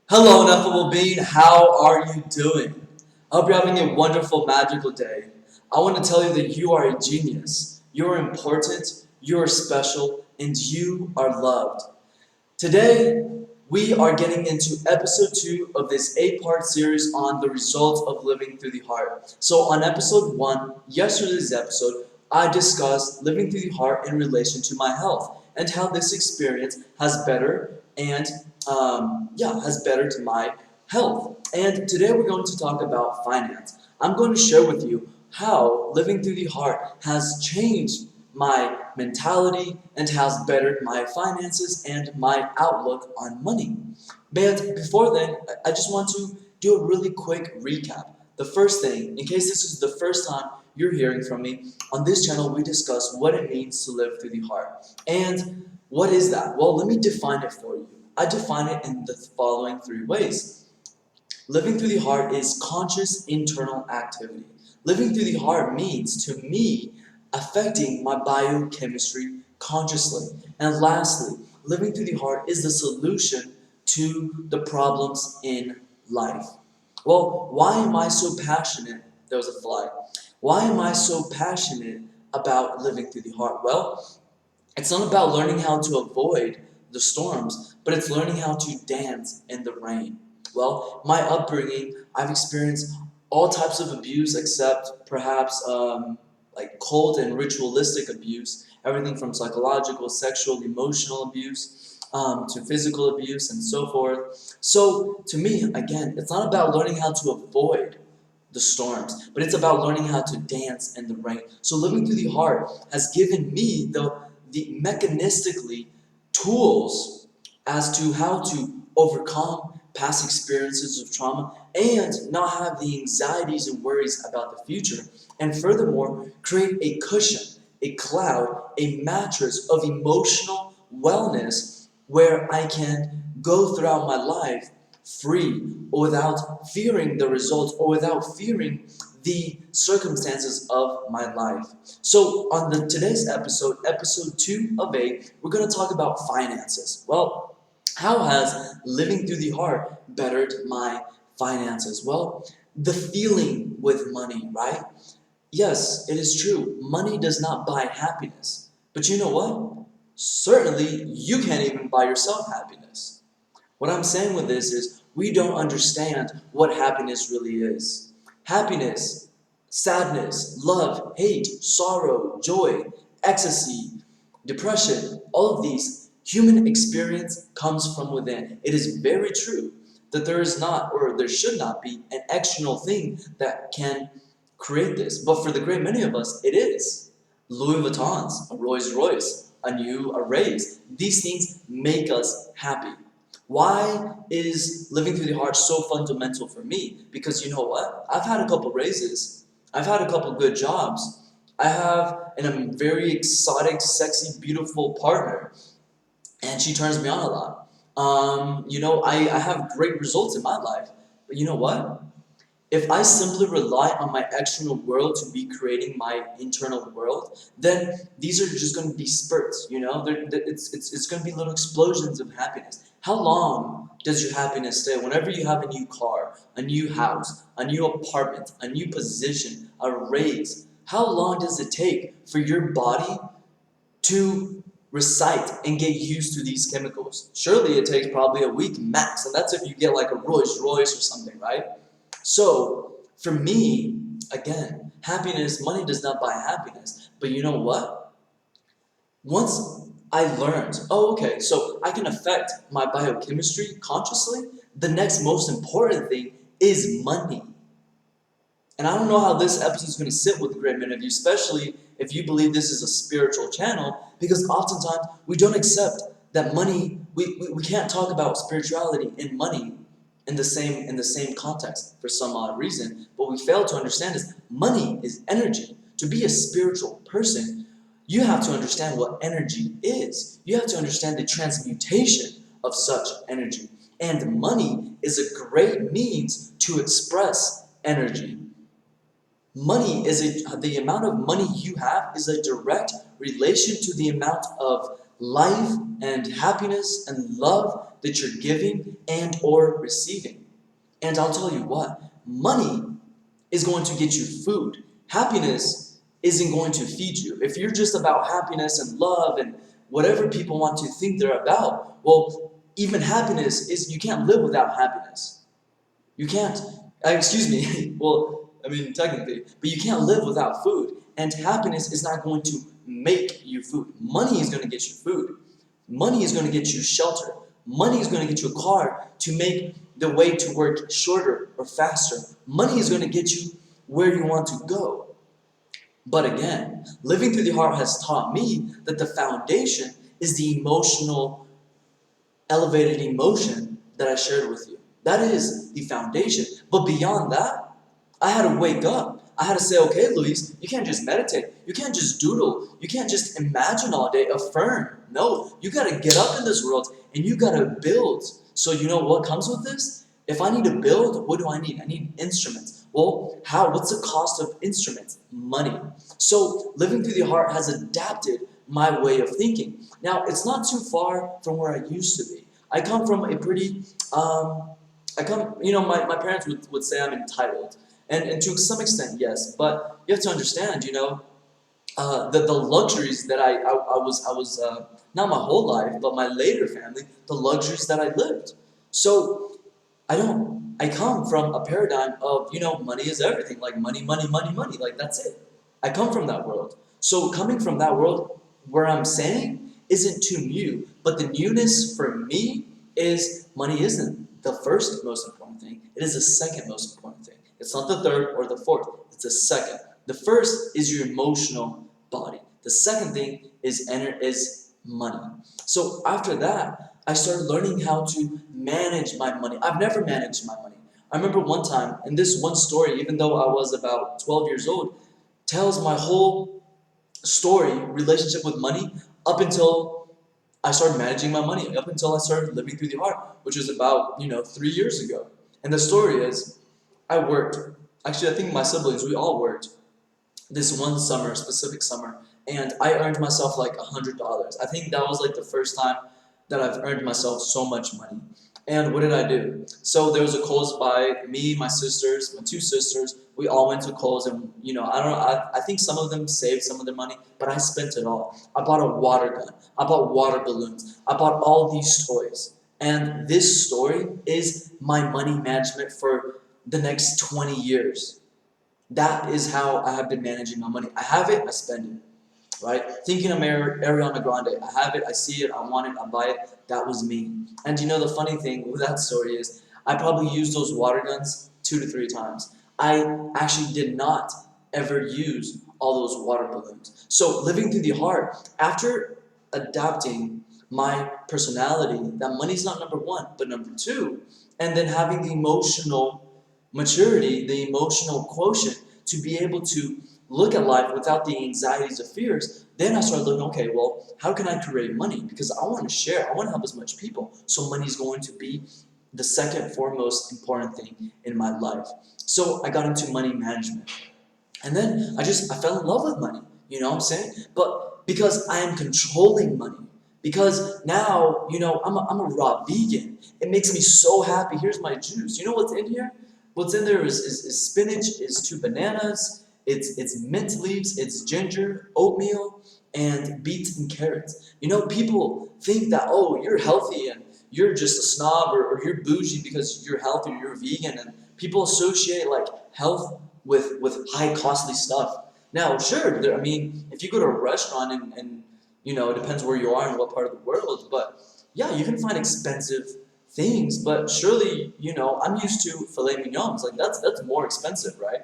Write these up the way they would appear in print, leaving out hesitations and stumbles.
Hello, ineffable being. How are you doing? I hope you're having a wonderful, magical day. I want to tell you that you are a genius. You are important, you are special, and you are loved. Today, we are getting into episode 2 of this 8-part series on the results of living through the heart. So, on episode 1, yesterday's episode, I discussed living through the heart in relation to my health and how this experience has has bettered my health. And today we're going to talk about finance. I'm going to share with you how living through the heart has changed my mentality and has bettered my finances and my outlook on money. But before then, I just want to do a really quick recap. The first thing, in case this is the first time you're hearing from me, on this channel we discuss what it means to live through the heart. And what is that? Well, let me define it for you. I define it in the following 3 ways. Living through the heart is conscious internal activity. Living through the heart means, to me, affecting my biochemistry consciously. And lastly, living through the heart is the solution to the problems in life. Well, why am I so passionate? There was a fly. Why am I so passionate about living through the heart? Well, it's not about learning how to avoid the storms, but it's learning how to dance in the rain. Well, my upbringing, I've experienced all types of abuse except perhaps like cold and ritualistic abuse, everything from psychological, sexual, emotional abuse to physical abuse and so forth. So to me, again, it's not about learning how to avoid the storms, but it's about learning how to dance in the rain. So living through the heart has given me the mechanistically tools as to how to overcome past experiences of trauma and not have the anxieties and worries about the future. And furthermore, create a cushion, a cloud, a mattress of emotional wellness where I can go throughout my life free or without fearing the results or without fearing the circumstances of my life. So on today's episode, episode 2 of 8, we're going to talk about finances. Well, how has living through the heart bettered my finances? Well, the feeling with money, right? Yes, it is true. Money does not buy happiness. But you know what? Certainly, you can't even buy yourself happiness. What I'm saying with this is we don't understand what happiness really is. Happiness, sadness, love, hate, sorrow, joy, ecstasy, depression, all of these, human experience comes from within. It is very true that there is not, or there should not be, an external thing that can create this. But for the great many of us, it is. Louis Vuittons, a Rolls Royce, a raise. These things make us happy. Why is living through the heart so fundamental for me? Because you know what? I've had a couple raises. I've had a couple good jobs. I have a very exotic, sexy, beautiful partner. And she turns me on a lot. I have great results in my life. But you know what? If I simply rely on my external world to be creating my internal world, then these are just going to be spurts, you know? It's going to be little explosions of happiness. How long does your happiness stay? Whenever you have a new car, a new house, a new apartment, a new position, a raise, how long does it take for your body to recite and get used to these chemicals? Surely it takes probably a week max, and that's if you get like a Rolls Royce or something, right? So, for me, again, happiness, money does not buy happiness. But you know what? Once I learned, oh, okay, so I can affect my biochemistry consciously, the next most important thing is money. And I don't know how this episode is going to sit with a great many of you, especially if you believe this is a spiritual channel, because oftentimes we don't accept that money, we can't talk about spirituality and money in the same context for some odd reason. What we fail to understand is money is energy. To be a spiritual person, you have to understand what energy is. You have to understand the transmutation of such energy. And money is a great means to express energy. The amount of money you have is a direct relation to the amount of life and happiness and love that you're giving and or receiving. And I'll tell you what, money is going to get you food. Happiness isn't going to feed you. If you're just about happiness and love and whatever people want to think they're about, well, even happiness is, you can't live without happiness. You can't, excuse me, well, I mean, technically, but you can't live without food. And happiness is not going to make you food. Money is going to get you food. Money is going to get you shelter. Money is going to get you a car to make the way to work shorter or faster. Money is going to get you where you want to go. But again, living through the heart has taught me that the foundation is the emotional, elevated emotion that I shared with you. That is the foundation. But beyond that, I had to wake up. I had to say, okay, Luis, you can't just meditate. You can't just doodle. You can't just imagine all day, affirm. No, you got to get up in this world and you got to build. So you know what comes with this? If I need to build, what do I need? I need instruments. Well, how? What's the cost of instruments? Money. So living through the heart has adapted my way of thinking. Now, it's not too far from where I used to be. I come from a pretty, my parents would say I'm entitled. And to some extent, yes. But you have to understand, the luxuries that I was not my whole life, but my later family, the luxuries that I lived. So I come from a paradigm of, money is everything, like money, money, money, money, like that's it. I come from that world. So coming from that world, where I'm saying isn't too new, but the newness for me is money isn't the first most important thing. It is the second most important thing. It's not the third or the fourth. It's the second. The first is your emotional body. The second thing is money. So after that, I started learning how to manage my money. I've never managed my money. I remember one time, and this one story, even though I was about 12 years old, tells my whole story, relationship with money, up until I started managing my money, up until I started living through the heart, which was about, 3 years ago. And the story is, I worked. Actually, I think my siblings, we all worked this one summer, specific summer, and I earned myself like $100. I think that was like the first time that I've earned myself so much money. And what did I do? So there was a Kohl's by me, my sisters, my two sisters. We all went to Kohl's, and I don't know. I think some of them saved some of their money, but I spent it all. I bought a water gun. I bought water balloons. I bought all these toys. And this story is my money management for the next 20 years. That is how I have been managing my money. I have it, I spend it, right? Thinking of Ariana Grande, I have it, I see it, I want it, I buy it. That was me. And the funny thing with that story is, I probably used those water guns 2 to 3 times. I actually did not ever use all those water balloons. So living through the heart, after adapting my personality, that money's not number one, but number two, and then having the emotional maturity, the emotional quotient to be able to look at life without the anxieties or fears, then I started looking, okay, well, how can I create money? Because I want to share, I want to help as much people. So money is going to be the second foremost important thing in my life. So I got into money management. And then I fell in love with money, you know what I'm saying? But because I am controlling money, because now, I'm a raw vegan. It makes me so happy. Here's my juice. You know what's in here? What's in there is spinach, is 2 bananas, it's mint leaves, it's ginger, oatmeal, and beets and carrots. People think that, oh, you're healthy and you're just a snob or you're bougie because you're healthy or you're vegan, and people associate like health with high costly stuff. Now, sure, if you go to a restaurant and it depends where you are and what part of the world, but yeah, you can find expensive things, but surely, I'm used to filet mignons, like that's more expensive, right?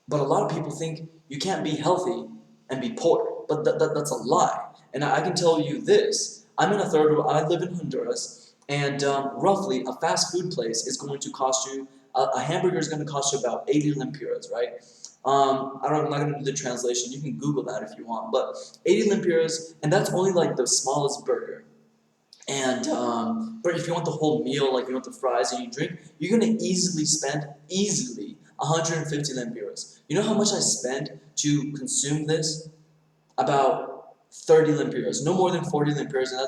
But a lot of people think you can't be healthy and be poor, but that's a lie. And I can tell you this, I live in Honduras, and roughly a fast food place is going to cost you, a hamburger is going to cost you about 80 lempiras, right? I'm not going to do the translation, you can Google that if you want, but 80 lempiras, and that's only like the smallest burger. And but if you want the whole meal, like you want the fries and you drink, you're gonna easily spend 150 lempiras. You know how much I spend to consume this? About 30 lempiras, no more than 40 lempiras, and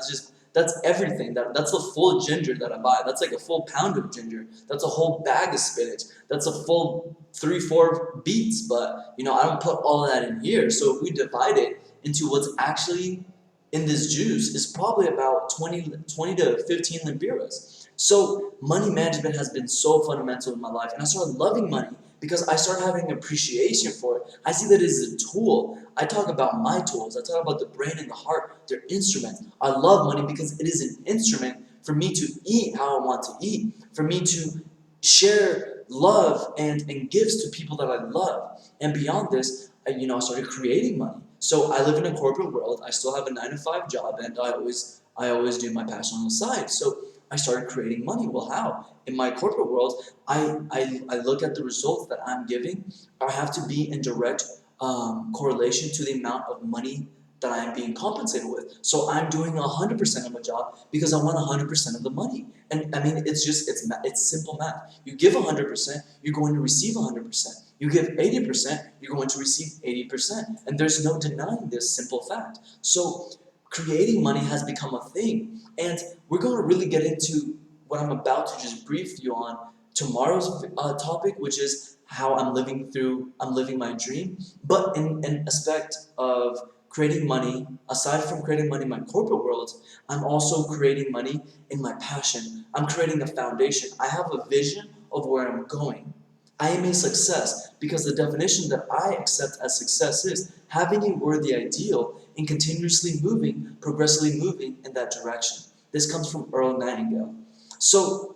That's everything. That's the full ginger that I buy. That's like a full pound of ginger. That's a whole bag of spinach. That's a full 3-4 beets. But I don't put all of that in here. So if we divide it into what's actually in this juice, is probably about 20 to 15 lempiras. So money management has been so fundamental in my life, and I started loving money because I started having appreciation for it. I see that as a tool. I talk about my tools. I talk about the brain and the heart. They're instruments. I love money because it is an instrument for me to eat how I want to eat, for me to share love and gifts to people that I love. And beyond this, I started creating money. So I live in a corporate world. I still have a 9-to-5 job, and I always do my passion on the side. So I started creating money. Well, how? In my corporate world, I look at the results that I'm giving. I have to be in direct correlation to the amount of money that I am being compensated with. So I'm doing 100% of my job because I want 100% of the money. And I mean, it's simple math. You give 100%, you're going to receive 100%. You give 80%, you're going to receive 80%. And there's no denying this simple fact. So creating money has become a thing. And we're going to really get into what I'm about to just brief you on tomorrow's topic, which is how I'm living my dream. But in an aspect of creating money, aside from creating money in my corporate world, I'm also creating money in my passion. I'm creating a foundation. I have a vision of where I'm going. I am a success because the definition that I accept as success is having a worthy ideal and continuously moving, progressively moving in that direction. This comes from Earl Nightingale. So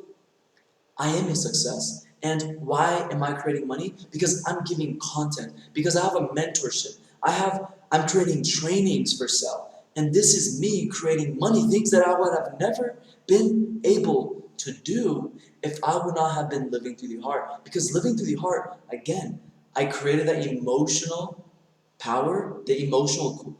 I am a success. And why am I creating money? Because I'm giving content. Because I have a mentorship. I'm creating trainings for sale. And this is me creating money, things that I would have never been able to do if I would not have been living through the heart. Because living through the heart, again, I created that emotional power, the emotional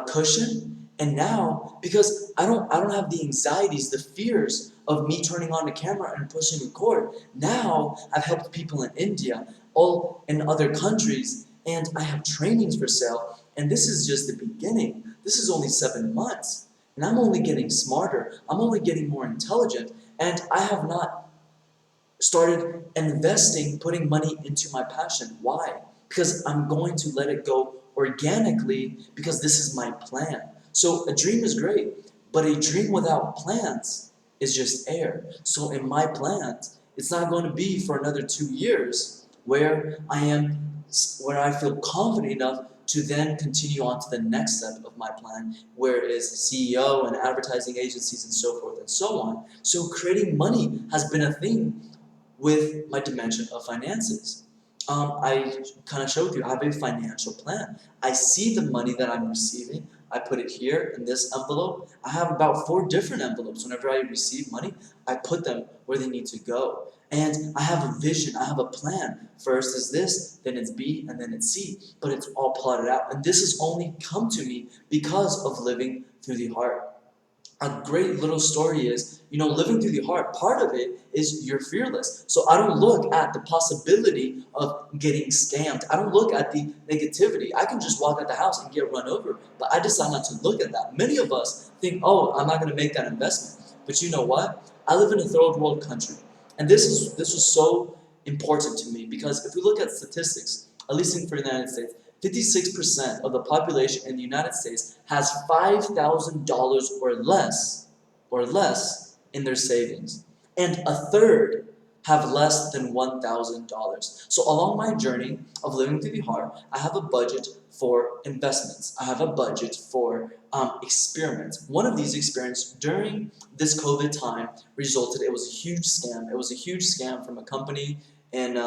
cushion. And now, because I don't have the anxieties, the fears of me turning on the camera and pushing record. Now I've helped people in India, all in other countries, and I have trainings for sale. And this is just the beginning. This is only 7 months. And I'm only getting smarter. I'm only getting more intelligent. And I have not started investing, putting money into my passion. Why? Because I'm going to let it go organically because this is my plan. So a dream is great, but a dream without plans is just air. So in my plans, it's not going to be for another 2 years where I feel confident enough to then continue on to the next step of my plan, where is CEO and advertising agencies and so forth and so on. So creating money has been a thing with my dimension of finances. I kind of showed you, I have a financial plan. I see the money that I'm receiving. I put it here in this envelope. I have about 4 different envelopes. Whenever I receive money, I put them where they need to go. And I have a vision, I have a plan. First is this, then it's B, and then it's C. But it's all plotted out. And this has only come to me because of living through the heart. A great little story is, living through the heart, part of it is you're fearless. So I don't look at the possibility of getting scammed. I don't look at the negativity. I can just walk out the house and get run over, but I decide not to look at that. Many of us think, oh, I'm not going to make that investment. But you know what? I live in a third world country. And this was so important to me because if we look at statistics, at least for the United States, 56% of the population in the United States has $5,000 or less in their savings. And a third have less than $1,000. So along my journey of living through the heart, I have a budget for investments. I have a budget for experiments. One of these experiments during this COVID time it was a huge scam. It was a huge scam from a company in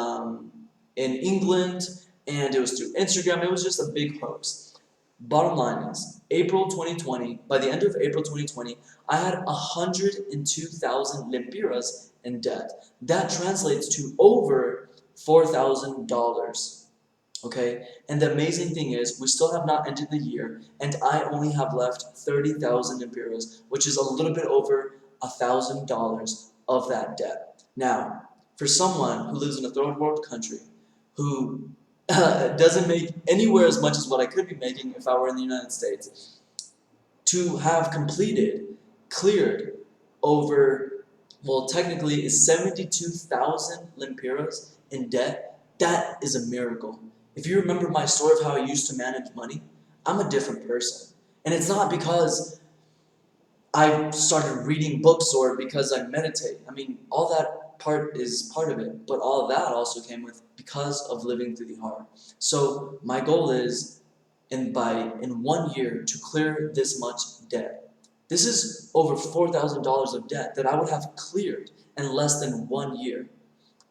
England, and it was through Instagram. It was just a big hoax. Bottom line is, April 2020, by the end of April 2020, I had 102,000 lempiras in debt. That translates to over $4,000. Okay? And the amazing thing is, we still have not ended the year, and I only have left 30,000 lempiras, which is a little bit over $1,000 of that debt. Now, for someone who lives in a third world country, who doesn't make anywhere as much as what I could be making if I were in the United States, to have completed cleared over, well, technically is 72,000 lempiras in debt. That is a miracle. If you remember my story of how I used to manage money, I'm a different person. And it's not because I started reading books or because I meditate. I mean, all that part is part of it, but all of that also came with because of living through the heart. So my goal is in 1 year to clear this much debt. This is over $4,000 of debt that I would have cleared in less than 1 year.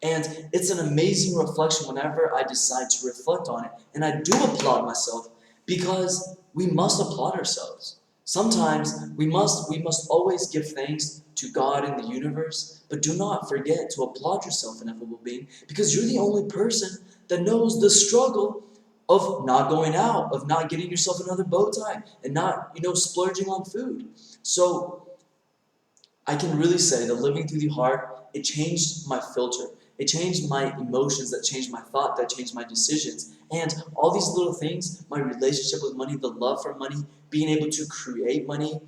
And it's an amazing reflection whenever I decide to reflect on it. And I do applaud myself because we must applaud ourselves. Sometimes we must always give thanks to God and the universe, but do not forget to applaud yourself, ineffable being, because you're the only person that knows the struggle of not going out, of not getting yourself another bow tie, and not, splurging on food. So I can really say that living through the heart, it changed my filter. It changed my emotions, that changed my thought, that changed my decisions. And all these little things, my relationship with money, the love for money, being able to create money,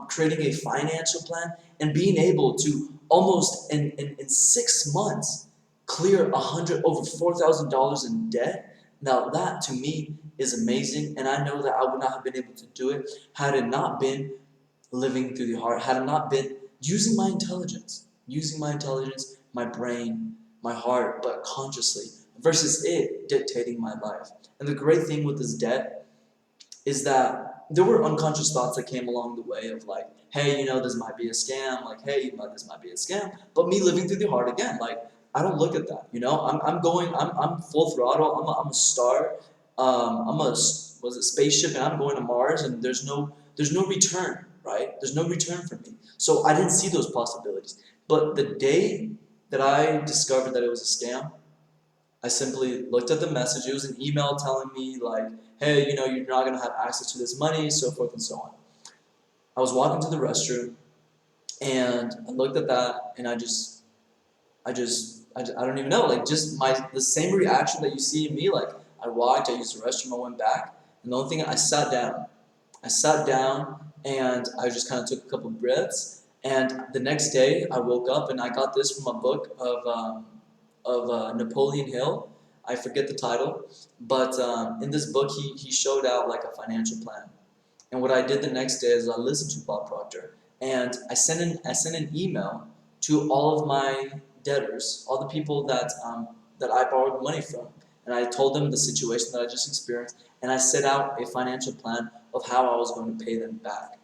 creating a financial plan, and being able to almost in 6 months clear over $4,000 in debt. Now that to me is amazing, and I know that I would not have been able to do it had it not been living through the heart, had it not been using my intelligence, my brain, my heart, but consciously, versus it dictating my life. And the great thing with this debt is that there were unconscious thoughts that came along the way of like, hey, this might be a scam, like, hey, this might be a scam, but me living through the heart again, like, I don't look at that, I'm full throttle, I'm a star, spaceship, and I'm going to Mars, and there's no return, right? There's no return for me. So I didn't see those possibilities. But the day that I discovered that it was a scam, I simply looked at the message. It was an email telling me like, hey, you're not going to have access to this money, so forth and so on. I was walking to the restroom, and I looked at that, and I don't even know, like just the same reaction that you see in me, like I walked, I used the restroom, I went back, and the only thing, I sat down, and I just kind of took a couple breaths, and the next day I woke up, and I got this from a book of Napoleon Hill. I forget the title, but in this book he showed out like a financial plan. And what I did the next day is I listened to Bob Proctor, and I sent an email to all of my debtors, all the people that I borrowed money from, and I told them the situation that I just experienced, and I set out a financial plan of how I was going to pay them back.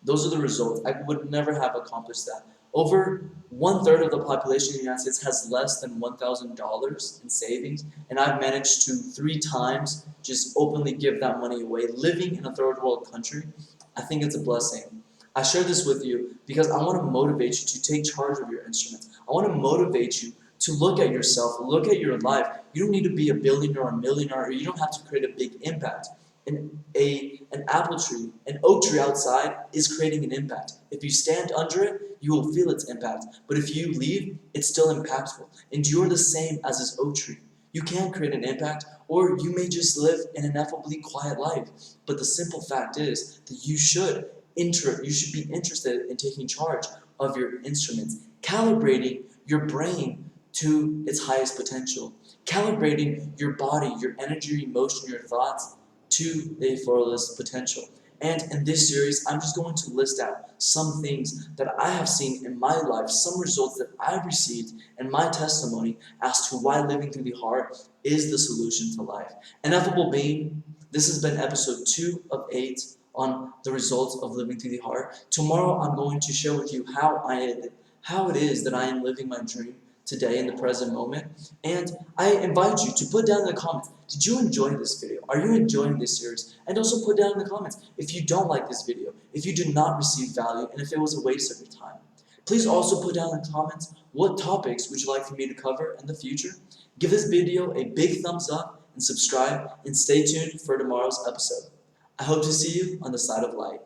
Those are the results. I would never have accomplished that. Over 1/3 of the population of the United States has less than $1,000 in savings, and I've managed to 3 times just openly give that money away, living in a third world country. I think it's a blessing. I share this with you because I want to motivate you to take charge of your instruments. I want to motivate you to look at yourself, look at your life. You don't need to be a billionaire or a millionaire, or you don't have to create a big impact. An apple tree, an oak tree outside is creating an impact. If you stand under it, you will feel its impact. But if you leave, it's still impactful. And you're the same as this oak tree. You can create an impact, or you may just live an ineffably quiet life. But the simple fact is that you should be interested in taking charge of your instruments, calibrating your brain to its highest potential, calibrating your body, your energy, your emotion, your thoughts to a fullest potential. And in this series, I'm just going to list out some things that I have seen in my life, some results that I've received, and my testimony as to why living through the heart is the solution to life. Ineffable being, this has been episode 2 of 8 on the results of living through the heart. Tomorrow, I'm going to share with you how it is that I am living my dream today in the present moment. And I invite you to put down in the comments, did you enjoy this video? Are you enjoying this series? And also put down in the comments if you don't like this video, if you did not receive value, and if it was a waste of your time. Please also put down in the comments what topics would you like for me to cover in the future. Give this video a big thumbs up and subscribe, and stay tuned for tomorrow's episode. I hope to see you on the side of light.